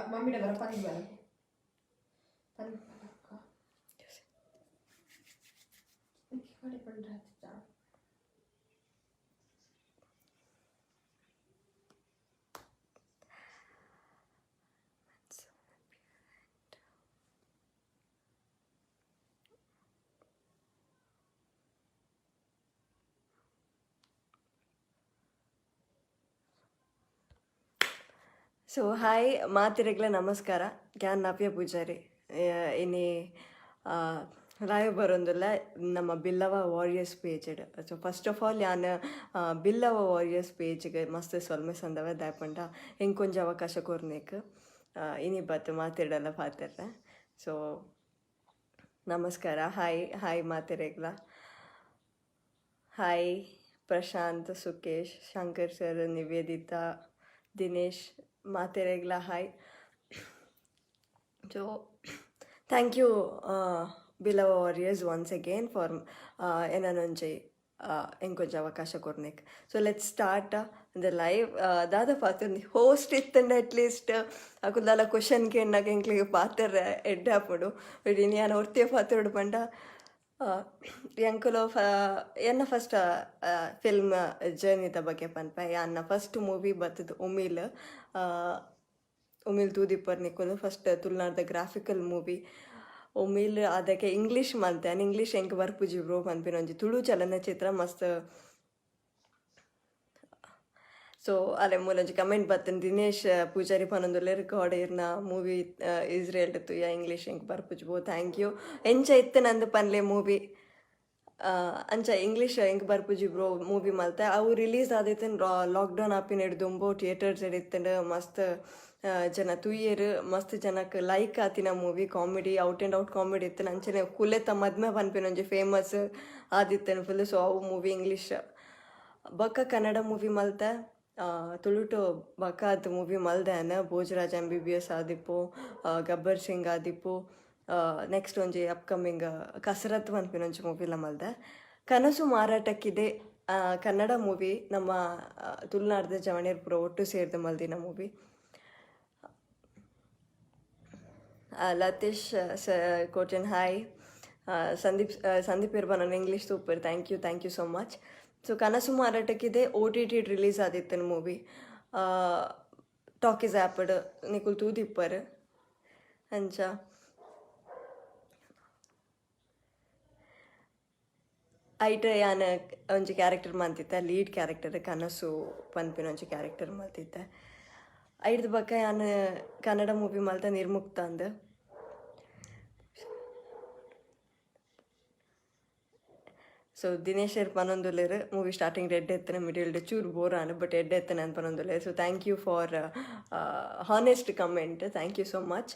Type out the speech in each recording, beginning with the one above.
Mummy Dabra पानी वाला पानी का खड़े पड़ रहा था ಸೊ ಹಾಯ್ ಮಾತಿರೆಗ್ಲ ನಮಸ್ಕಾರ ಕ್ಯಾನ್ ನವ್ಯ ಪೂಜಾರಿ ಇನಿ ರಾಯ ಬರೋಂದಿಲ್ಲ ನಮ್ಮ Billava warriors page so first of all ಯಾನ್ ಬಿಲ್ಲವ ವಾರಿಯರ್ಸ್ ಪೇಜ್ಗೆ ಮಸ್ತ್ ಸೊಲ್ಮೆ ಸಂದವ ದಾಯಪಂಡ ಹೆಂಗೆ ಕೊಂಚ ಅವಕಾಶ ಕೊರ್ನೇಕ್ ಇನಿ ಬತ್ತು ಮಾತಿಡಲ್ಲ ಪಾತಿರ್ರೆ ಸೊ ನಮಸ್ಕಾರ ಹಾಯ್ ಹಾಯ್ ಮಾತಿರೆಗ್ಲ ಹಾಯ್ ಪ್ರಶಾಂತ್ ಸುಕೇಶ್ ಶಂಕರ್ ಸರ್ ನಿವೇದಿತಾ ದಿನೇಶ್ ಮಾತೆರೆಗ್ಲ hi so thank you Billava warriors once again for ಏನೊಂಜಿ ಎಂಕೊಂಚ ಅವಕಾಶ ಕೊರ್ನೆಕ್ so let start the live ದಾದ ಪಾತ್ರ ಹೋಸ್ಟ್ ಇತ್ತಂಡ ಅಟ್ಲೀಸ್ಟ್ ಅಕುಲ್ದಾಲ ಕ್ವಶನ್ ಕೇಳಾಗ ಎಂಕ್ಲಿಗೆ ಪಾತ್ರ ಎಡ್ಡೆ ಹಾಪುಡು ಬಟ್ ಇನ್ನು ಯಾನು ಹೊರ್ತಿಯ ಪಾತ್ರೋಡು ಪಂಡ ಎಂಕುಲು ಎನ್ನ ಫಸ್ಟ್ ಫಿಲ್ಮ್ ಜರ್ನಿದ ಬಗ್ಗೆ ಪನ್ಪ ಯಾನ್ನ ಫಸ್ಟ್ ಮೂವಿ ಬರ್ತದ ಉಮಿಲ್ ತೂದಿಪ್ಪರ್ ನಿಕ್ಕುಲು ಫಸ್ಟ್ ತುಳುನಾಡ್ದ ಗ್ರಾಫಿಕಲ್ ಮೂವಿ ಉಮಿಲ್ ಅದಕ್ಕೆ ಇಂಗ್ಲೀಷ್ ಮಲ್ತೆ ಇಂಗ್ಲೀಷ್ ಎಂಕ್ ಬರ್ಪುಜಿ ಬ್ರೋ ಪನ್ಪಿನ ಒಂಜಿ ತುಳು ಚಲನಚಿತ್ರ ಮಸ್ತ್ ಸೊ ಅಲ್ಲೇ ಮೂಲೊಂಜಿ ಕಮೆಂಟ್ ಬರ್ತೇನೆ ದಿನೇಶ್ ಪೂಜಾರಿ ಪನೊಂದುಲ್ಲೆ ರೆಕಾರ್ಡ್ ಇರ್ನ ಮೂವಿ ಇಸ್ರೇಲ್ ತುಯ್ಯ ಇಂಗ್ಲೀಷ್ ಎಂಕ್ ಬರ್ಪುಜ್ಬೋ ಥ್ಯಾಂಕ್ ಯು ಎಂಚ ಇತ್ತು ನಂದು ಪನ್ಲೆ ಮೂವಿ ಅಂಚ ಇಂಗ್ಲೀಷ್ ಎಂಕ್ ಬರ್ಪುಜಿ ಬ್ರೋ ಮೂವಿ ಮಲ್ತೆ ಅವು ರಿಲೀಸ್ ಆದೈತೇನು ಲಾಕ್ಡೌನ್ ಆಪಿನ ಹಿಡ್ದುಂಬೋ ಥಿಯೇಟರ್ಸ್ ಹಿಡಿತಂಡು ಮಸ್ತ್ ಜನ ತುಯ್ಯರು ಮಸ್ತ್ ಜನಕ್ಕೆ ಲೈಕ್ ಆತಿನ movie comedy out and out comedy ಇತ್ತು ಅಂಚನೆ ಕುಲೆತ ಮದ್ಮೆ ಪನ್ಪಿನ ಒಂಜಿ ಫೇಮಸ್ ಆದಿತ್ತೇನು ಫುಲ್ ಸೊ ಅವು ಮೂವಿ ಇಂಗ್ಲೀಷ್ ಬೊಕ್ಕ ಕನ್ನಡ ಮೂವಿ ಮಲ್ತೆ ತುಳುಟು ಬಕಾದ್ ಮೂವಿ ಮಲ್ದಾನ ಭೋಜರಾಜ್ MBBS ಆದಿಪ್ಪು ಗಬ್ಬರ್ ಸಿಂಗ್ ಆದಿಪ್ಪು ನೆಕ್ಸ್ಟ್ ಒಂಜಿ ಅಪ್ಕಮಿಂಗ್ ಕಸರತ್ ಪನ್ಪಿನ ಒಂಜಿ ಮೂವಿಲ ಮಲ್ದೆ ಕನಸು ಮಾರಾಟಕ್ಕಿದೆ ಕನ್ನಡ ಮೂವಿ ನಮ್ಮ ತುಳುನಾಡ್ದ ಜವಣಿಯರ್ ಪೂರ ಒಟ್ಟು ಸೇರಿದ ಮಲ್ದಿನ ಮೂವಿ ಲತೀಶ್ ಕೋಟನ್ ಹಾಯ್ ಸಂದೀಪ್ ಇರ್ಬಾನ್ English super thank you so much so ಕನಸು ಮಾರಾಟಕ್ಕಿದೆ OTT ರಿಲೀಸ್ ಆದಿತ್ತನು ಮೂವಿ ಟಾಕೀಸ್ ಆ್ಯಪಡ್ ನಿಕುಲ್ ತೂದಿಪ್ಪರ್ ಅಂಚ ಐಟ್ ಯಾನ್ ಒಂಜಿ ಕ್ಯಾರೆಕ್ಟರ್ ಮಲ್ತಿದ್ದೆ ಲೀಡ್ ಕ್ಯಾರೆಕ್ಟರ್ ಕನಸು ಪನ್ಪಿನ ಒಂಜಿ ಕ್ಯಾರೆಕ್ಟರ್ ಮಲ್ತಿದ್ದೆ ಐಡ್ದ ಬಕ್ಕ ಯಾನ್ ಕನ್ನಡ ಮೂವಿ ಮಲ್ತ ನಿರ್ಮುಕ್ತ ಅಂದ್ ಸೊ ದಿನೇಶ್ ಪನೊಂದುಲ್ಲೆರ್ ಮೂವಿ ಸ್ಟಾರ್ಟಿಂಗ್ ಎಡ್ಡೆ ಎತ್ತನ ಮಿಡಲ್ಡ್ ಚೂರು ಬೋರ್ ಆನ್ ಬಟ್ ಎಡ್ಡೆ ಎತ್ತನ ಅಂತ ಪನೊಂದುಲ್ಲೆರ್ so thank you for honest comment thank you so much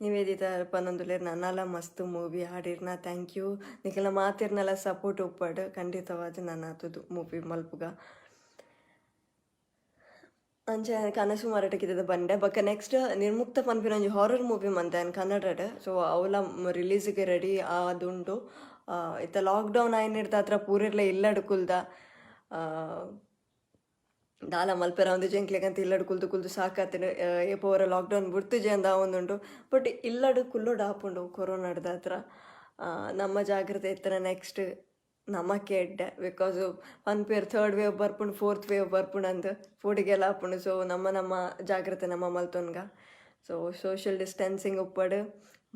Niveditha ಪನೊಂದುಲ್ಲೆರ್ ನನ್ನಲ ಮಸ್ತ್ ಮೂವಿ ಹಾಡಿರ್ನ ಥ್ಯಾಂಕ್ ಯು ನಿಖಲ ಮಾತಿರ್ನೆಲ್ಲ ಸಪೋರ್ಟ್ ಉಪ್ಪಡ್ ಖಂಡಿತವಾದ ನನ್ನ ಆತದು ಮೂವಿ ಮಲ್ಪುಗ ಅಂಚೆ ಕನಸು ಮಾರಾಟಕ್ಕಿದ್ದ ಬಂಡೆ ಬಕ್ಕ ನೆಕ್ಸ್ಟ್ ನಿರ್ಮುಕ್ತ ಪನ್ಪಿನ ಒಂಜಿ ಹಾರರ್ ಮೂವಿ ಮಂತೆ ಕನ್ನಡಡ್ ಸೊ ಅವಲ ರಿಲೀಸ್ಗೆ ರೆಡಿ ಆದುಂಡು ಇತ್ತ ಲಾಕ್ಡೌನ್ ಆಯ್ನಿಡ್ದ ಹತ್ರ ಪೂರೆಲ್ಲ ಇಲ್ಲಡ್ ಕುಲ್ದ ದಾಲ ಮಲ್ಪೆರ ಒಂದು ಜಂಕ್ಲೆಗಂತ ಇಲ್ಲಡ್ ಕುಲ್ದು ಸಾಕಾತಿನ ಏಪೋರ ಲಾಕ್ಡೌನ್ ಬಿಡ್ತುಜೆ ಅಂದ ಒಂದುಂಡು ಬಟ್ ಇಲ್ಲಡ್ ಕುಲ್ಲೋಡು ಆಪುಂಡು ಕೊರೋನಾಡ್ದ ಹತ್ರ ನಮ್ಮ ಜಾಗ್ರತೆ ಇತ್ತನ ನೆಕ್ಸ್ಟ್ ನಮಕ್ಕೆ ಎಡ್ಡೆ ಬಿಕಾಸ್ ಪನ್ಪೇರ್ ಥರ್ಡ್ ವೇವ್ ಬರ್ಪುಂಡು ಫೋರ್ತ್ ವೇವ್ ಬರ್ಪುಂಡು ಅಂದು ಫುಡಿಗೆಲ್ಲ ಹಾಪುಂಡು ಸೊ ನಮ್ಮ ಜಾಗ್ರತೆ ನಮ್ಮ ಮಲ್ತೊನ್ಗ ಸೊ ಸೋಷಿಯಲ್ ಡಿಸ್ಟೆನ್ಸಿಂಗ್ ಉಪ್ಪಡು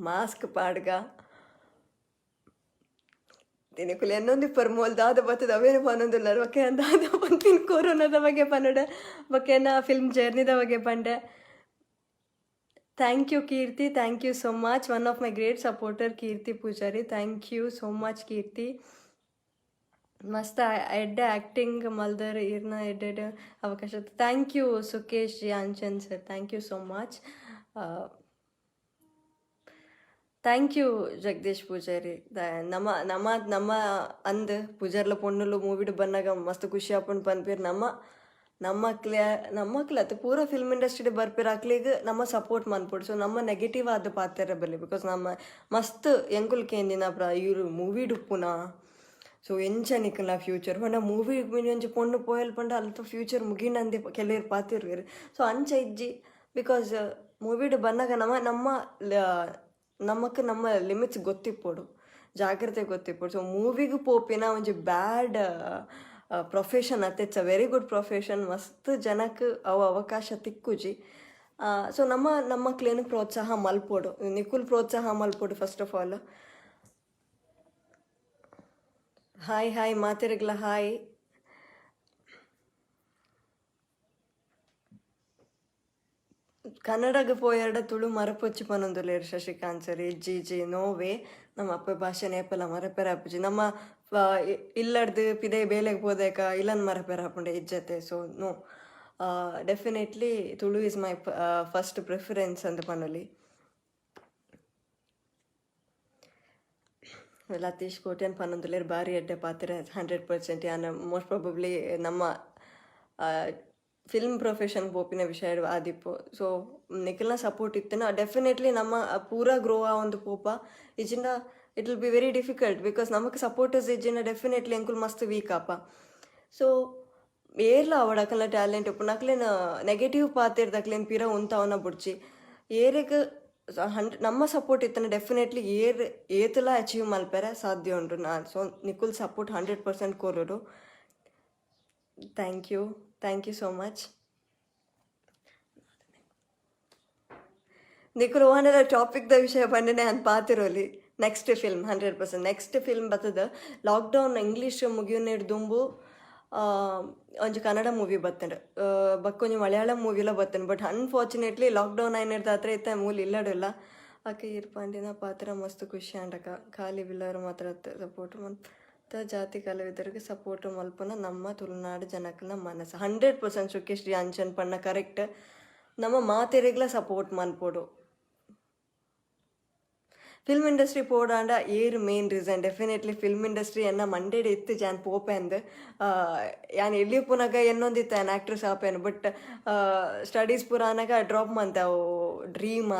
ಮಾಸ್ಕ್ ಪಾಡ್ಗ ತಿನ್ನಕುಲು ಎನ್ನೊಂದು ಪರ್ಮೋಲ್ ದಾದ ಬತ್ತದ ಅವೇನು ಪನ್ನೊಂದುಲ್ಲ ಬಕ್ಕೆ ದಾದ ಪಂಪಿನ ಕೊರೋನಾದ ಬಗ್ಗೆ ಪನ್ನಡ ಬಕ್ಕೆನ ಫಿಲ್ಮ್ ಜರ್ನಿದ ಬಗ್ಗೆ ಪಂಡೆ thank you Keerthi thank you so much one of my great supporter Keerthi Poojary thank you so much Keerthi ಮಸ್ತ್ ಎಡ್ಡೆ ಆ್ಯಕ್ಟಿಂಗ್ ಮಲ್ದರ್ ಇರ್ನ ಎಡ್ಡೆ ಅವಕಾಶ thank you Sukesh ji Anchan sir thank you so much thank you Jagadish Poojary ನಮ್ಮ ಅಂದ್ ಪೂಜಾರ್ಲ ಪೊಣ್ಣುಲು ಮೂವಿಡ್ ಬಂದಾಗ ಮಸ್ತ್ ಖುಷಿ ಆಪುಂಡು ಪನ್ಪೇರು ನಮ್ಮಕ್ಲೆ ಅದು ಪೂರ ಫಿಲ್ಮ್ ಇಂಡಸ್ಟ್ರಿ ಬರ್ಪೇರು ಅಕ್ಲಿಗೆ ನಮ್ಮ ಸಪೋರ್ಟ್ ಮನ್ಪುಡು ಸೊ ನಮ್ಮ ನೆಗೆಟಿವ್ ಆದ ಪಾತ್ರ ಬಲ್ಲಿ ಬಿಕಾಸ್ ನಮ್ಮ ಮಸ್ತ್ ಎಂಕುಲ್ ಕೇಂದಿನ ಇವರು ಮೂವಿ ಡುಪ್ಪುನ ಸೊ ಎಂಚ ನಿಕ್ಕಲ ಫ್ಯೂಚರ್ ಪಂಡ ಮೂವಿ ಒಂಜಿ ಪೊಣ್ಣು ಪೋಯಲ್ ಪಂಡ ಅಲ್ಪ ಫ್ಯೂಚರ್ ಮುಗಿನಂದೆ ಕೆಲವರು ಪಾತಿರ್ವೇರು. ಸೊ ಅಂಚ ಇಜ್ಜಿ ಬಿಕಾಸ್ ಮೂವಿಡ್ ಬಂದಾಗ ನಮಕ್ ನಮ್ಮ ಲಿಮಿಟ್ಸ್ ಗೊತ್ತಿಪ್ಪೋಡು, ಜಾಗ್ರತೆ ಗೊತ್ತಿಪ್ಪೋಡು. ಸೊ ಮೂವಿಗೂ ಪೋಪಿನ ಒಂಜಿ ಬ್ಯಾಡ್ ಪ್ರೊಫೆಷನ್ ಅತ್ತೆ. It's a very good profession. ಮಸ್ತ್ ಜನಕ್ಕೆ ಅವು ಅವಕಾಶ ತಿಕ್ಕುಜಿ. ಸೊ ನಮ್ಮ ಮಕ್ಳೇನು ಪ್ರೋತ್ಸಾಹ ಮಲ್ಪೋಡು, ನಿಕುಲ್ ಪ್ರೋತ್ಸಾಹ ಮಲ್ಪೋಡು ಫಸ್ಟ್ ಆಫ್ ಆಲ್. ಹಾಯ್ ಮಾತಿರಗ್ಲ ಹಾಯ್. ಕನ್ನಡಗೆ ಪೋಯರ್ಡ ತುಳು ಮರಪೊಚ್ಚಿ ಪನೊಂದುಲ್ಲೇರು ಶಶಿಕಾಂತ್ ಸರ್. ಇಜ್ಜಿ ನೋವೇ ನಮ್ಮ ಅಪ್ಪ ಭಾಷೆ ನೇಪಲ ಮರಪೆರ ಹಾಪುಜಿ. ನಮ್ಮ ಇಲ್ಲಡ್ದು ಪಿದೆ ಬೇಲೆಗೆ ಹೋದಾಗ ಇಲ್ಲನ್ ಮರಪೆರ ಹಾಪುಂಡೆ ಇಜ್ಜತೆ. So no, definitely Tulu is my first preference ಅಂತ ಪನೊಲಿ. ಲತೀಶ್ ಕೋಟ್ಯನ್ ಪನ್ನೊಂದುಲೇರು ಬಾರಿ ಎಡ್ಡೆ ಪಾತ್ರ 100%. ಯಾನ ಮೋಸ್ಟ್ ಪ್ರಾಬಬ್ಲಿ ನಮ್ಮ ಫಿಲ್ಮ್ ಪ್ರೊಫೆಷನ್ ಪೋಪಿನ ವಿಷಯ ಆದಿಪ್ಪು. ಸೊ ನಿಖಿಲ್ನ ಸಪೋರ್ಟ್ ಇತ್ತನ ಡೆಫಿನೆಟ್ಲಿ ನಮ್ಮ ಪೂರ ಗ್ರೋ ಒಂದು ಪೋಪ ಇಜಿಂದ it will be very difficult because ನಮಗೆ ಸಪೋರ್ಟರ್ಸ್ ಇಜ್ಜಿನ ಡೆಫಿನೆಟ್ಲಿ ಅಂಕುಲ್ ಮಸ್ತ್ ವೀಕ್ ಆಪ. ಸೊ ಏರ್ಲ ಅವಡಕಲ್ಲ ಟ್ಯಾಲೆಂಟ್ ಉಪ್ಪು ನಕ್ಲೇನು ನೆಗೆಟಿವ್ ಪಾತಿರ್ದಕ್ಲೇನು ಪಿರ ಉಂತವನ್ನ ಬುಡ್ಚಿ ಏರಿಗೆ ನಮ್ಮ ಸಪೋರ್ಟ್ ಇತ್ತನ ಡೆಫಿನೆಟ್ಲಿ ಏತಲ ಅಚೀವ್ ಮಲ್ಪೆರೆ ಸಾಧ್ಯ ಉಂಟು. ಸೊ ನಿಖುಲ್ ಸಪೋರ್ಟ್ 100% ಕೋರೋಡು. Thank you so much. ನಿಖುಲ್ ಓನರ ಟಾಪಿಕ್ದ ವಿಷಯ ಬಂಡನೆ ಅಂತ ಪಾತಿರೋಲಿ. Next film 100%. ನೆಕ್ಸ್ಟ್ ಫಿಲ್ಮ್ ಬರ್ತದ ಲಾಕ್ಡೌನ್ ಇಂಗ್ಲೀಷ್ ಮುಗಿಯೋನೇಡು ದುಂಬು ಒಂಜಿ ಕನ್ನಡ ಮೂವಿ ಬತ್ತಂಡು ಬಕ್ಕೊಂಜಿ ಮಲಯಾಳಂ ಮೂವಿಲ ಬತ್ತಂಡು. ಬಟ್ ಅನ್ಫಾರ್ಚುನೇಟ್ಲಿ ಲಾಕ್ಡೌನ್ ಆಯ್ನಿಡ್ದು ಹತ್ರ ಇತ್ತ ಮೂಲ ಇಲ್ಲಡಿಲ್ಲ. ಆಕೆ ಇರ್ಪಾಂಡಿನ ಪಾತ್ರ ಮಸ್ತ್ ಖುಷಿ ಅಂಡಕ. ಖಾಲಿ ವಿಲ್ಲರು ಮಾತ್ರ ಸಪೋರ್ಟ್ ಮಲ್ತ ಜಾತಿ ಕಲಾವಿದರಿಗೆ ಸಪೋರ್ಟ್ ಮಲ್ಪನ ನಮ್ಮ ತುಳುನಾಡು ಜನಕ್ಕನ ಮನಸ್ಸು 100% ಸುಖೇಶ್ ಡಿ ಅಂಚನ್ ಪಣ್ಣ ಕರೆಕ್ಟ್. ನಮ್ಮ ಮಾತೆರೆಗ್ಲ ಸಪೋರ್ಟ್ ಮಲ್ಪೋಡು. ಫಿಲ್ಮ್ ಇಂಡಸ್ಟ್ರಿ ಪೋಡಾಂಡ ಏರ್ main reason definitely film industry ಎನ್ನ ಮಂಡೇಡ್ ಇತ್ತು ಜಾನ್ ಪೋಪೆ ಅಂದು ಯಾನ್ ಎಲ್ಲಿ ಪುನಗ ಎನ್ನೊಂದಿತ್ತು ಆ್ಯನ್ ಆ್ಯಕ್ಟ್ರೆಸ್ ಆಪೇನು. ಬಟ್ ಸ್ಟಡೀಸ್ ಪೂರ ಅನಾಗ ಡ್ರಾಪ್ ಮಂತಾವು ಡ್ರೀಮ್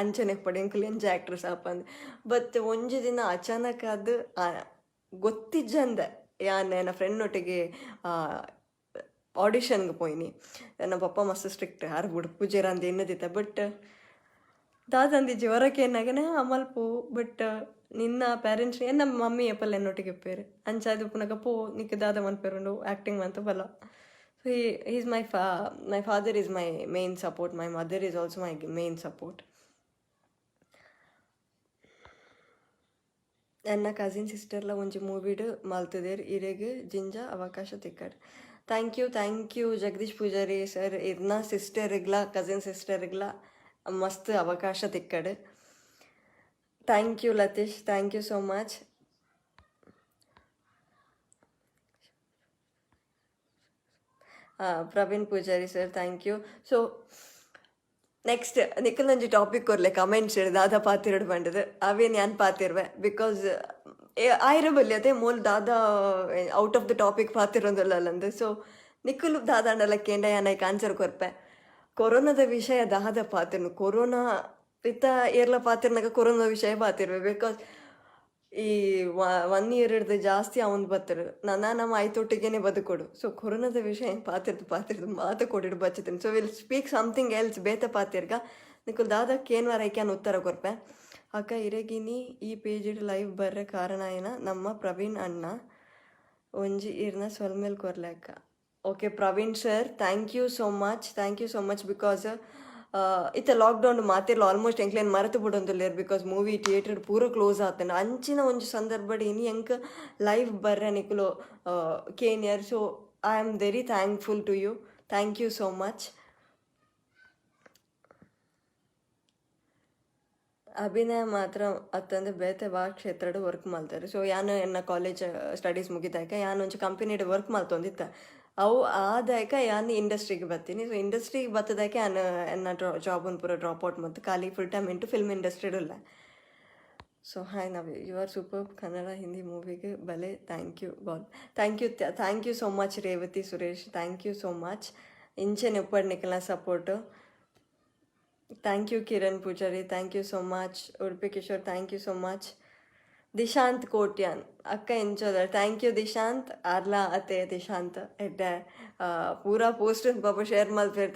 ಅಂಚನೆಗೆ ಪಡಿ ಎಂಕುಲು ಎಂಜ ಆ್ಯಕ್ಟ್ರೆಸ್ ಆಪಂದು. ಬಟ್ ಒಂಜಿ ದಿನ ಅಚಾನಕ್ ಅದು ಗೊತ್ತಿಜ್ಜಂದೆ ಯಾನ್ ನನ್ನ ಫ್ರೆಂಡ್ ಒಟ್ಟಿಗೆ ಆಡಿಷನ್ಗೆ ಪೋಯ್ನಿ. ನಮ್ಮ ಪಪ್ಪ ಮಸ್ತ್ ಸ್ಟ್ರಿಕ್ಟ್ ಯಾರು ಬಿಡು ಪೂಜೆರ ಅಂದ ಎನ್ನದಿತ್ತ. ಬಟ್ ದಾದಂದಿ ಜ್ವರಕ್ಕೆ ಏನಾಗನೆ ಅಮಲ್ಪು. ಬಟ್ ನಿನ್ನ ಪೇರೆಂಟ್ಸ್ ನಮ್ಮ ಮಮ್ಮಿ ಎಪ್ಪಲ್ ಎನ್ನೊಟ್ಟಿಗೆ ಇಪ್ಪೇರು ಅಂಚಾದು ಪುನಗ ಪೋ ನಿಕ್ಕ ದಾದ ಮನ್ಪೇರುಂಡು ಆ್ಯಕ್ಟಿಂಗ್ ಮಂತ ಬಲ್ಲ. So is my father is my main support. My mother is also my main support. ನನ್ನ ಕಸಿನ್ ಸಿಸ್ಟರ್ಲ ಒಂಜಿ ಮೂವಿಡ್ ಮಲ್ತದೇರು ಇರೆಗ್ ಜಿಂಜ ಅವಕಾಶ ತಿಕ್ಕಡ್. Thank you Jagadish Poojary sir. ಇದನ್ನ ಸಿಸ್ಟರ್ಗ್ಲ ಕಸಿನ್ ಸಿಸ್ಟರ್ಗ್ಲ ಮಸ್ತ್ ಅವಕಾಶ ತಿಕ್ಕಡು. Thank you Latheesh, thank you so much. Praveen Poojary sir thank you. So next Nikhil ಒಂಜಿ ಟಾಪಿಕ್ ಕೊರ್ಲೆ ಕಮೆಂಟ್ಸ್ ಇಡು ದಾದ ಪಾತಿರೋಡು ಬಂಡದು ಅವೇನು ಯಾನ್ ಪಾತಿರ್ವೆ ಬಿಕಾಸ್ ಆಯ್ರ ಬಲ್ಲಿ ಅದೇ ಮೂಲ್ ದಾದ ಔಟ್ ಆಫ್ ದ ಟಾಪಿಕ್ ಪಾತಿರೋದಲ್ಲಂದು. ಸೊ ನಿಖಿಲ್ ದಾದಾಂಡಲಕ್ಕೆ ಯಾನೈಕ್ ಆನ್ಸರ್ ಕೊರ್ಪೆ. ಕೊರೋನಾದ ವಿಷಯ ದಾದ ಪಾತಿರ್ನು ಕೊರೋನಾ ಇತ್ತ ಏರ್ಲ ಪಾತಿರ್ನಾಗ ಕೊರೋನಾ ವಿಷಯ ಪಾತಿರ್ವೆ. ಬಿಕಾಸ್ ಈ 1 year ಹಿಡ್ದು ಜಾಸ್ತಿ ಅವನ್ ಬತ್ತರು ನಮ್ಮ ಆಯ್ತೊಟ್ಟಿಗೇನೆ ಬದುಕೊಡು. ಸೊ ಕೊರೋನಾದ ವಿಷಯ ಪಾತಿರ್ದು ಮಾತ ಕೊಡಿಡು ಬಚ್ಚಿತೀನಿ. So will speak something else ಬೇತ ಪಾತಿರ್ಗ ನಿಖುಲ್ ದಾದಕ್ಕೆ ಏನು ವರೈಕ್ಯಾನ್ ಉತ್ತರ ಕೊರ್ಪೆ. ಅಕ್ಕ ಇರಗಿನಿ ಈ ಪೇಜಿಡ್ ಲೈವ್ ಬರ್ರೆ ಕಾರಣ ಏನ ನಮ್ಮ ಪ್ರವೀಣ್ ಅಣ್ಣ ಒಂಜಿ ಇರ್ನ ಸೊಲ್ಮೇಲ್ ಕೊರ್ಲೆ ಅಕ್ಕ. Okay Praveen sir thank you so much because ಇತ್ತ ಲಾಕ್ಡೌನ್ ಮಾತಿರ್ಲ ಆಲ್ಮೋಸ್ಟ್ ಎಂಕ್ಲೇನು ಮರೆತು ಬಿಡೊಂದುಲ್ಲೇರು. ಬಿಕಾಸ್ ಮೂವಿ ಥಿಯೇಟರ್ ಪೂರ ಕ್ಲೋಸ್ ಆತನ ಅಂಚಿನ ಒಂಜಿ ಸಂದರ್ಭಡ್ ಇನಿ ಎಂಕ್ ಲೈವ್ ಬರ್ರೆ ನಿಖುಲು ಕೇನಿಯರ್. So I am very thankful to you. Thank you so much. ಅಭಿನಯ ಮಾತ್ರ ಅತ್ತಂದು ಬೇತೆ ಕ್ಷೇತ್ರಡ್ ವರ್ಕ್ ಮಾಡ್ತಾರೆ. ಸೊ ಯಾನು ಎನ್ನ ಕಾಲೇಜ್ ಸ್ಟಡೀಸ್ ಮುಗಿದಾಕ ಯಾನು ಒಂಚು ಕಂಪನಿಡ್ ವರ್ಕ್ ಮಾಡ್ತೊಂದಿತ್ತ ಅವು ಆದಾಯಕ ಯಾನು ಇಂಡಸ್ಟ್ರಿಗೆ ಬರ್ತೀನಿ. ಸೊ ಇಂಡಸ್ಟ್ರಿಗೆ ಬತ್ತದಾಕೆ ನಾನು ಎನ್ನ ಜಾಬನ್ನು ಪೂರ ಡ್ರಾಪ್ ಔಟ್ ಮತ್ತು ಖಾಲಿ ಫುಲ್ ಟೈಮ್ ಇಂಟು ಫಿಲ್ಮ್ ಇಂಡಸ್ಟ್ರಿಡಲ್ಲ. ಸೊ ಹಾಯ್ ನಾವು you are super Kannada Hindi ಮೂವಿಗೆ ಬಲೆ. Thank you god. Thank you so much Revathi Suresh. Thank you so much. ಇಂಚೆ ನಿಪ್ಪಡ್ ನಿಖಲ್ನ support. Thank you Kiran Poojary. Thank you so much. Udupi Kishore thank you so much. Dishanth Kotian ಅಕ್ಕ ಎಂಚೋದ thank you Dishanth ಆರ್ಲಾ ಅತೆ ದಿಶಾಂತ್ ಎಡ್ಡೆ ಪೂರಾ ಪೋಸ್ಟ್ ಪಾಪ ಶೇರ್ ಮಲ್ಪೇರ್